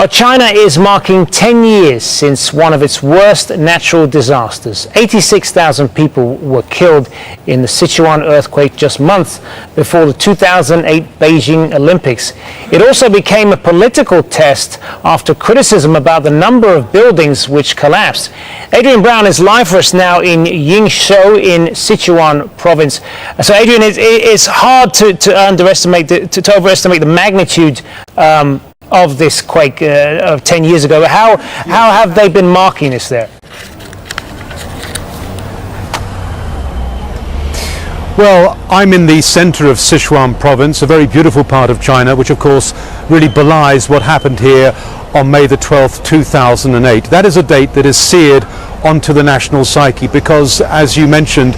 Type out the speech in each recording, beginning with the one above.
China is marking 10 years since one of its worst natural disasters. 86,000 people were killed in the Sichuan earthquake just months before the 2008 Beijing Olympics. It also became a political test after criticism about the number of buildings which collapsed. Adrian Brown is live for us now in Yingzhou in Sichuan province. So Adrian, it's hard to overestimate the magnitude of this quake of 10 years ago. How have they been marking this there? Well, I'm in the center of Sichuan province, a very beautiful part of China, which of course really belies what happened here on May the 12th, 2008. That is a date that is seared onto the national psyche because, as you mentioned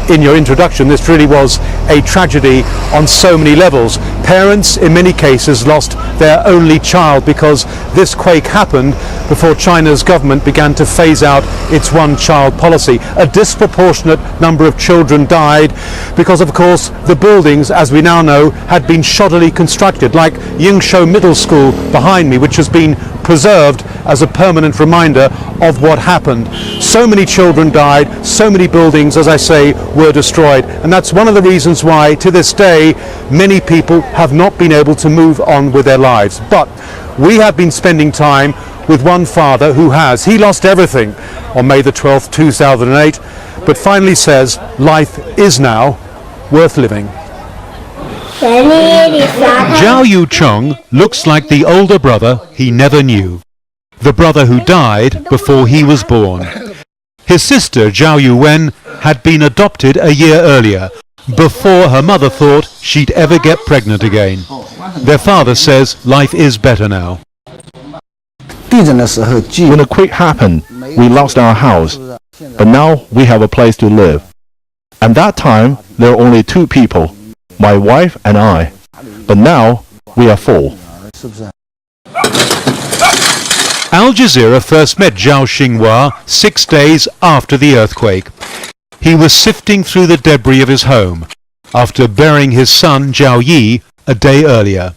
in your introduction, this really was a tragedy on so many levels. Parents, in many cases, lost their only child because this quake happened before China's government began to phase out its one-child policy. A disproportionate number of children died because, of course, the buildings, as we now know, had been shoddily constructed, like Yingzhou Middle School behind me, which has been preserved as a permanent reminder of what happened. So many children died, so many buildings, as I say, were destroyed, and that's one of the reasons why, to this day, many people have not been able to move on with their lives. But we have been spending time with one father who has. He lost everything on May the 12th, 2008, but finally says life is now worth living. Zhao Yuchong looks like the older brother he never knew, the brother who died before he was born. His sister Zhao Yuwen had been adopted a year earlier, before her mother thought she'd ever get pregnant again. Their father says life is better now. When the quake happened, we lost our house, but now we have a place to live. At that time, there were only two people, my wife and I, but now we are four. Al Jazeera first met Zhao Xinhua 6 days after the earthquake. He was sifting through the debris of his home after burying his son Zhao Yi a day earlier.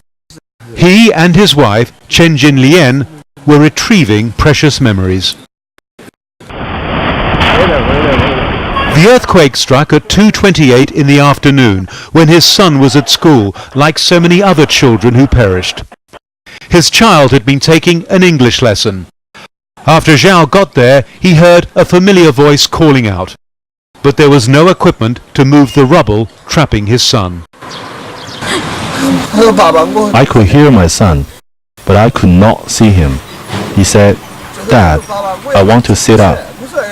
He and his wife Chen Jinlian were retrieving precious memories. The earthquake struck at 2:28 in the afternoon when his son was at school, like so many other children who perished. His child had been taking an English lesson. After Zhao got there, he heard a familiar voice calling out, but there was no equipment to move the rubble trapping his son. I could hear my son, but I could not see him. He said, "Dad, I want to sit up,"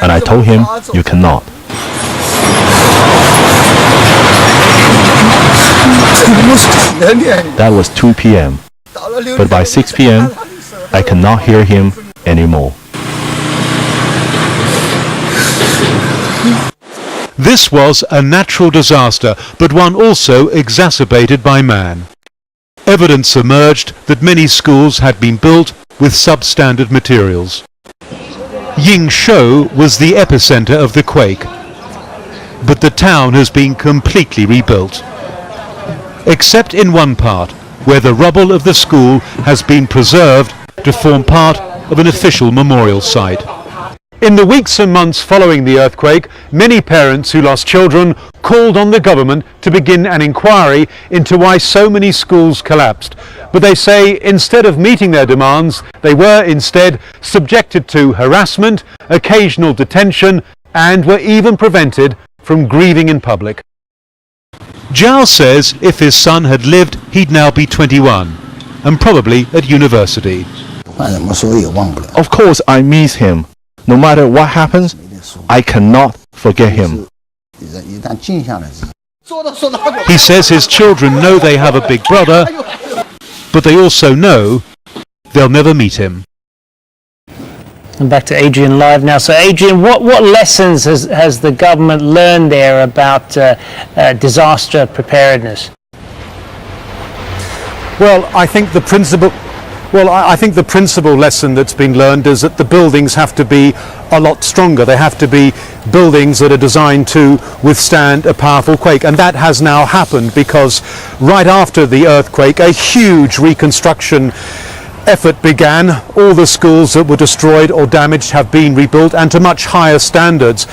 and I told him, "You cannot." That was 2 p.m. But by 6 p.m., I cannot hear him anymore. This was a natural disaster, but one also exacerbated by man. Evidence emerged that many schools had been built with substandard materials. Yingzhou was the epicenter of the quake, but the town has been completely rebuilt, except in one part, where the rubble of the school has been preserved to form part of an official memorial site. In the weeks and months following the earthquake, many parents who lost children called on the government to begin an inquiry into why so many schools collapsed. But they say instead of meeting their demands, they were instead subjected to harassment, occasional detention, and were even prevented from grieving in public. Zhao says if his son had lived, he'd now be 21, and probably at university. Of course I miss him. No matter what happens, I cannot forget him. He says his children know they have a big brother, but they also know they'll never meet him. And back to Adrian live now. So Adrian, what lessons has the government learned there about disaster preparedness? Well, I think the principal lesson that's been learned is that the buildings have to be a lot stronger. They have to be buildings that are designed to withstand a powerful quake, and that has now happened because right after the earthquake, a huge reconstruction effort began, all the schools that were destroyed or damaged have been rebuilt, and to much higher standards.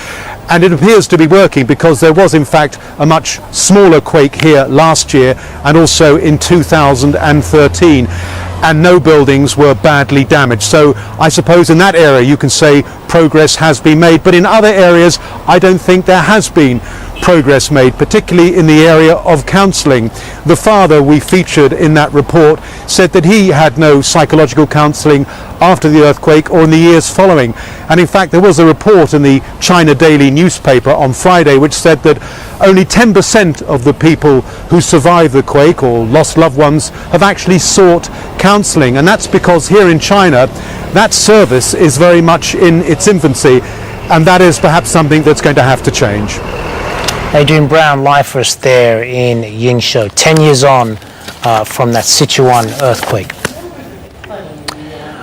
And it appears to be working, because there was in fact a much smaller quake here last year and also in 2013, and no buildings were badly damaged. So I suppose in that area you can say progress has been made, but in other areas I don't think there has been progress made, particularly in the area of counselling. The father we featured in that report said that he had no psychological counselling after the earthquake or in the years following. And in fact there was a report in the China Daily newspaper on Friday which said that only 10% of the people who survived the quake or lost loved ones have actually sought counselling. And that's because here in China that service is very much in its infancy, and that is perhaps something that's going to have to change. Adrian Brown live for us there in Yingshou, 10 years on from that Sichuan earthquake.